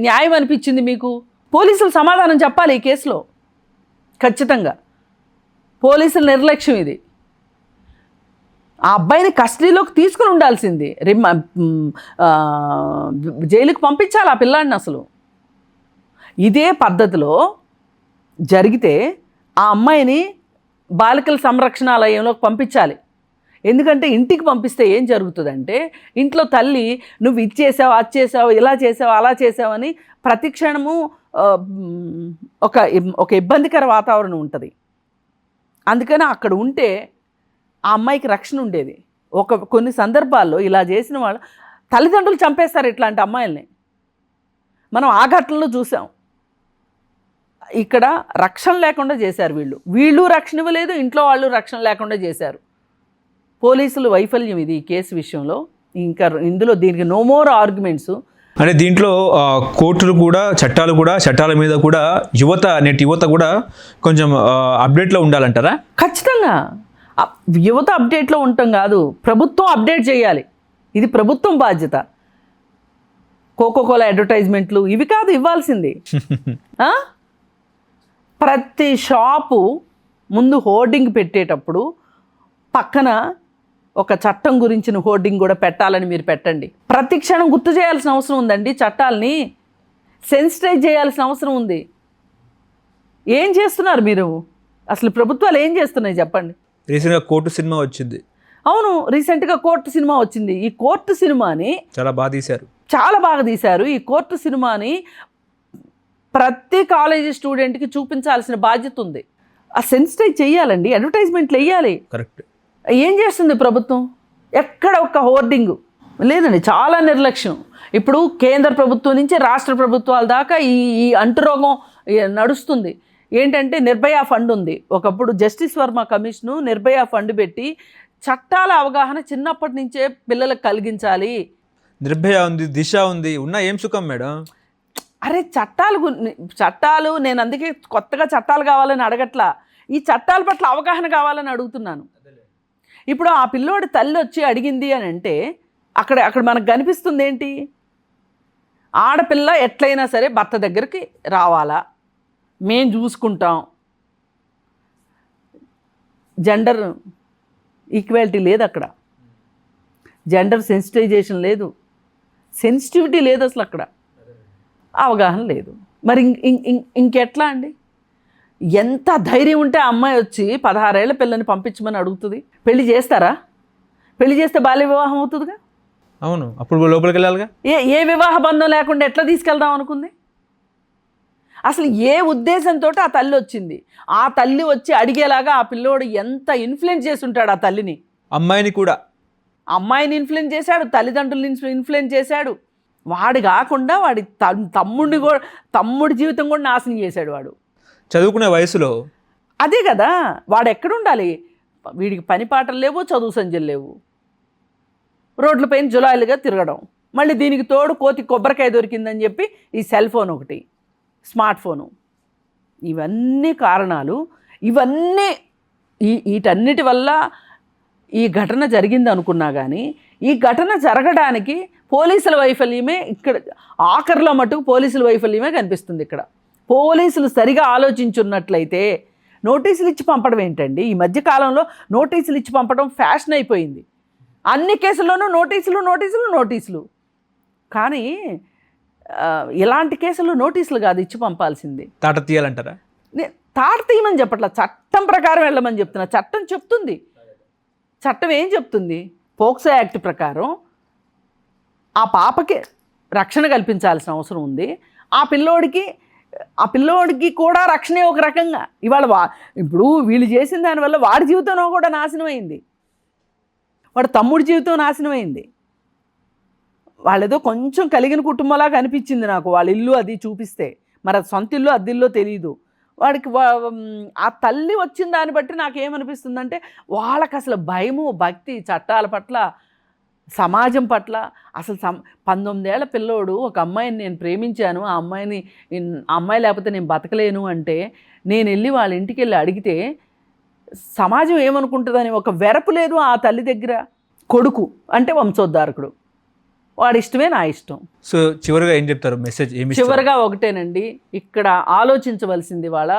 న్యాయం అనిపించింది మీకు? పోలీసులు సమాధానం చెప్పాలి ఈ కేసులో. ఖచ్చితంగా పోలీసుల నిర్లక్ష్యం ఇది. ఆ అబ్బాయిని కస్టడీలోకి తీసుకుని ఉండాల్సింది, జైలుకి పంపించాలి ఆ పిల్లాడిని. అసలు ఇదే పద్ధతిలో జరిగితే ఆ అమ్మాయిని బాలికల సంరక్షణాలయంలోకి పంపించాలి. ఎందుకంటే ఇంటికి పంపిస్తే ఏం జరుగుతుందంటే ఇంట్లో తల్లి నువ్వు ఇది చేసావు, అది చేసావు, ఇలా చేసావు, అలా చేసావని ప్రతి క్షణము ఒక ఇబ్బందికర వాతావరణం ఉంటుంది. అందుకని అక్కడ ఉంటే ఆ అమ్మాయికి రక్షణ ఉండేది. కొన్ని సందర్భాల్లో ఇలా చేసిన వాళ్ళు తల్లిదండ్రులు చంపేస్తారు ఇట్లాంటి అమ్మాయిల్ని. మనం ఆ ఘటనలో చూసాం. ఇక్కడ రక్షణ లేకుండా చేశారు. వీళ్ళు రక్షణ ఇవ్వలేదు, ఇంట్లో వాళ్ళు రక్షణ లేకుండా చేశారు. పోలీసులు వైఫల్యం ఇది ఈ కేసు విషయంలో. ఇంకా ఇందులో దీనికి నో మోర్ ఆర్గ్యుమెంట్స్. అంటే దీంట్లో కోర్టులు కూడా చట్టాల మీద కూడా నేటి యువత కూడా కొంచెం అప్డేట్లో ఉండాలంటారా? ఖచ్చితంగా యువత అప్డేట్లో ఉండటం కాదు, ప్రభుత్వం అప్డేట్ చేయాలి. ఇది ప్రభుత్వం బాధ్యత. కోకోకోలా అడ్వర్టైజ్మెంట్లు ఇవి కాదు ఇవ్వాల్సింది. ప్రతి షాపు ముందు హోర్డింగ్ పెట్టేటప్పుడు పక్కన ఒక చట్టం గురించిన హోర్డింగ్ కూడా పెట్టాలని మీరు పెట్టండి. ప్రతి క్షణం గుర్తు చేయాల్సిన అవసరం ఉందండి. చట్టాలని సెన్సిటైజ్ చేయాల్సిన అవసరం ఉంది. ఏం చేస్తున్నారు మీరు? అసలు ప్రభుత్వాలు ఏం చేస్తున్నాయి చెప్పండి. రీసెంట్గా కోర్టు సినిమా వచ్చింది. అవును, రీసెంట్గా కోర్టు సినిమా వచ్చింది. ఈ కోర్టు సినిమాని చాలా బాగా తీశారు. ఈ కోర్టు సినిమాని ప్రతి కాలేజీ స్టూడెంట్కి చూపించాల్సిన బాధ్యత ఉంది. ఆ సెన్సిటైజ్ చేయాలండి, అడ్వర్టైజ్మెంట్లు వేయాలి. కరెక్ట్. ఏం చేస్తుంది ప్రభుత్వం? ఎక్కడ ఒక హోర్డింగు లేదండి, చాలా నిర్లక్ష్యం. ఇప్పుడు కేంద్ర ప్రభుత్వం నుంచి రాష్ట్ర ప్రభుత్వాల దాకా ఈ అంటురోగం నడుస్తుంది. ఏంటంటే నిర్భయ ఫండ్ ఉంది. ఒకప్పుడు justice Varma commission Nirbhaya fund పెట్టి చట్టాల అవగాహన చిన్నప్పటి నుంచే పిల్లలకు కలిగించాలి. నిర్భయ ఉంది, దిశ ఉంది, ఉన్న ఏం సుఖం మేడం? అరే చట్టాలు నేను అందుకే కొత్తగా చట్టాలు కావాలని అడగట్లా, ఈ చట్టాల పట్ల అవగాహన కావాలని అడుగుతున్నాను. ఇప్పుడు ఆ పిల్లోడి తల్లి వచ్చి అడిగింది అని అంటే అక్కడ మనకు కనిపిస్తుంది ఏంటి? ఆడపిల్ల ఎట్లయినా సరే భర్త దగ్గరికి రావాలా, మేం చూసుకుంటాం, జెండర్ ఈక్వాలిటీ లేదు, అక్కడ జెండర్ సెన్సిటైజేషన్ లేదు, సెన్సిటివిటీ లేదు, అసలు అక్కడ అవగాహన లేదు. మరి ఇంకెట్లా అండి? ఎంత ధైర్యం ఉంటే ఆ అమ్మాయి వచ్చి 16 ఏళ్ల పిల్లని పంపించమని అడుగుతుంది? పెళ్లి చేస్తారా? పెళ్లి చేస్తే బాల్య వివాహం అవుతుందిగా. అవును, అప్పుడు లోపలికి వెళ్ళాలిగా. ఏ వివాహ బంధం లేకుండా ఎట్లా తీసుకెళ్దాం అనుకుంది? అసలు ఏ ఉద్దేశంతో ఆ తల్లి వచ్చింది? ఆ తల్లి వచ్చి అడిగేలాగా ఆ పిల్లోడు ఎంత ఇన్ఫ్లుయెన్స్ చేసి ఉంటాడు ఆ తల్లిని. అమ్మాయిని కూడా, అమ్మాయిని ఇన్ఫ్లుయెన్స్ చేశాడు, తల్లిదండ్రులను ఇన్ఫ్లుయెన్స్ చేశాడు. వాడు కాకుండా వాడి తమ్ముడి జీవితం కూడా నాశనం చేశాడు వాడు చదువుకునే వయసులో. అదే కదా, వాడు ఎక్కడుండాలి? వీడికి పని పాటలు లేవు, చదువు సంజలు లేవు, రోడ్లపైన జులాయిలుగా తిరగడం. మళ్ళీ దీనికి తోడు కోతి కొబ్బరికాయ దొరికిందని చెప్పి ఈ సెల్ ఫోన్ ఒకటి, స్మార్ట్ ఫోను. ఇవన్నీ కారణాలు. ఇవన్నీ వీటన్నిటి వల్ల ఈ ఘటన జరిగింది అనుకున్నా కానీ ఈ ఘటన జరగడానికి పోలీసుల వైఫల్యమే ఇక్కడ ఆఖరిలో మటుకు పోలీసుల వైఫల్యమే కనిపిస్తుంది. ఇక్కడ పోలీసులు సరిగా ఆలోచించున్నట్లయితే నోటీసులు ఇచ్చి పంపడం ఏంటండి? ఈ మధ్యకాలంలో నోటీసులు ఇచ్చి పంపడం ఫ్యాషన్ అయిపోయింది. అన్ని కేసుల్లోనూ నోటీసులు. కానీ ఇలాంటి కేసులు నోటీసులు కాదు ఇచ్చి పంపాల్సింది. తాట తీయాలంటారా? తాట తీయమని చెప్పట్లా, చట్టం ప్రకారం వెళ్ళమని చెప్తున్నా. చట్టం చెప్తుంది. చట్టం ఏం చెప్తుంది? పోక్సో యాక్ట్ ప్రకారం ఆ పాపకి రక్షణ కల్పించాల్సిన అవసరం ఉంది. ఆ పిల్లోడికి కూడా రక్షణే ఒక రకంగా. ఇవాళ ఇప్పుడు వీళ్ళు చేసిన దానివల్ల వాడి జీవితం కూడా నాశనం అయింది, వాడు తమ్ముడి జీవితం నాశనం అయింది. వాళ్ళేదో కొంచెం కలిగిన కుటుంబంలాగా అనిపించింది నాకు వాళ్ళ ఇల్లు అది చూపిస్తే. మరి అది సొంత ఇల్లు అద్దిల్లో తెలియదు వాడికి. ఆ తల్లి వచ్చిన దాన్ని బట్టి నాకేమనిపిస్తుందంటే వాళ్ళకి అసలు భయము, భక్తి చట్టాల పట్ల, సమాజం పట్ల. అసలు 19 ఏళ్ల పిల్లోడు ఒక అమ్మాయిని నేను ప్రేమించాను, ఆ అమ్మాయి లేకపోతే నేను బతకలేను అంటే నేను వెళ్ళి వాళ్ళ ఇంటికి వెళ్ళి అడిగితే సమాజం ఏమనుకుంటుందని ఒక వెరపు లేదు ఆ తల్లి దగ్గర. కొడుకు అంటే వంశోద్ధారకుడు, వాడి ఇష్టమే నా ఇష్టం. సో చివరిగా ఏం చెప్తారు? మెసేజ్ చివరిగా ఒకటేనండి, ఇక్కడ ఆలోచించవలసింది వాళ్ళ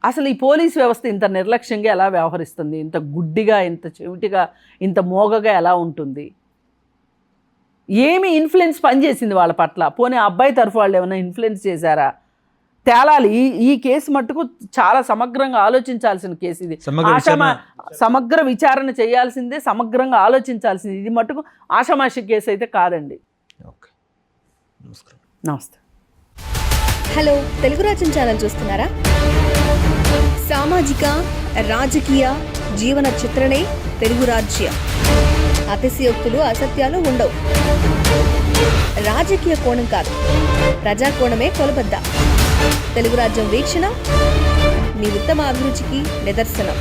అసలు ఈ పోలీస్ వ్యవస్థ ఇంత నిర్లక్ష్యంగా ఎలా వ్యవహరిస్తుంది, ఇంత గుడ్డిగా, ఇంత చెవిటిగా, ఇంత మోగగా ఎలా ఉంటుంది? ఏమి ఇన్ఫ్లుయెన్స్ పనిచేసింది వాళ్ళ పట్ల? పోనీ అబ్బాయి తరఫు వాళ్ళు ఏమైనా ఇన్ఫ్లుయెన్స్ చేశారా? తేలాలి. ఈ కేసు మట్టుకు చాలా సమగ్రంగా ఆలోచించాల్సిన కేసు ఇది. సమగ్ర విచారణ చేయాల్సిందే, సమగ్రంగా ఆలోచించాల్సింది. ఇది మట్టుకు ఆషామాషి కేసు అయితే కాదండి. నమస్తే. హలో, తెలుగు రాజ్యం ఛానల్ చూస్తున్నారా? సామాజిక, రాజకీయ, జీవన చిత్రణే తెలుగు రాజ్యం. అతిశయోక్తులు, అసత్యాలు ఉండవు. రాజకీయ కోణం కాదు, ప్రజా కోణమే కొలబద్ద. తెలుగు రాజ్యం వీక్షణ మీ ఉత్తమ అభిరుచికి నిదర్శనం.